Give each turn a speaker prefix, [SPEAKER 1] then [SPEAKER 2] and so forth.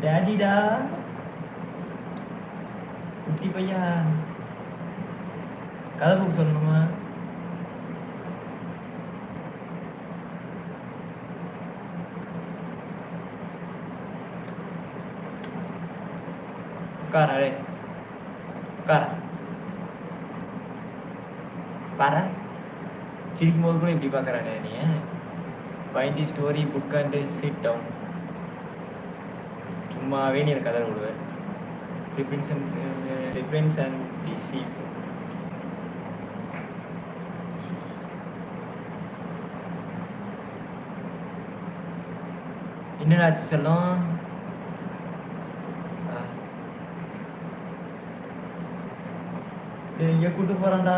[SPEAKER 1] டேடிடா குட்டி பையா கதை புக் சொல்லணுமா? உட்கார உட்கார பாரு சிரிக்கும் போது கூட இப்படி பார்க்குறானே நீ. Find the story book and sit down. சும்மாவே நீ எனக்கு கதை விடுவேன். Difference and the cheap. என்னடாச்சு சொல்லும்? எங்கே கூட்டு போகிறான்டா?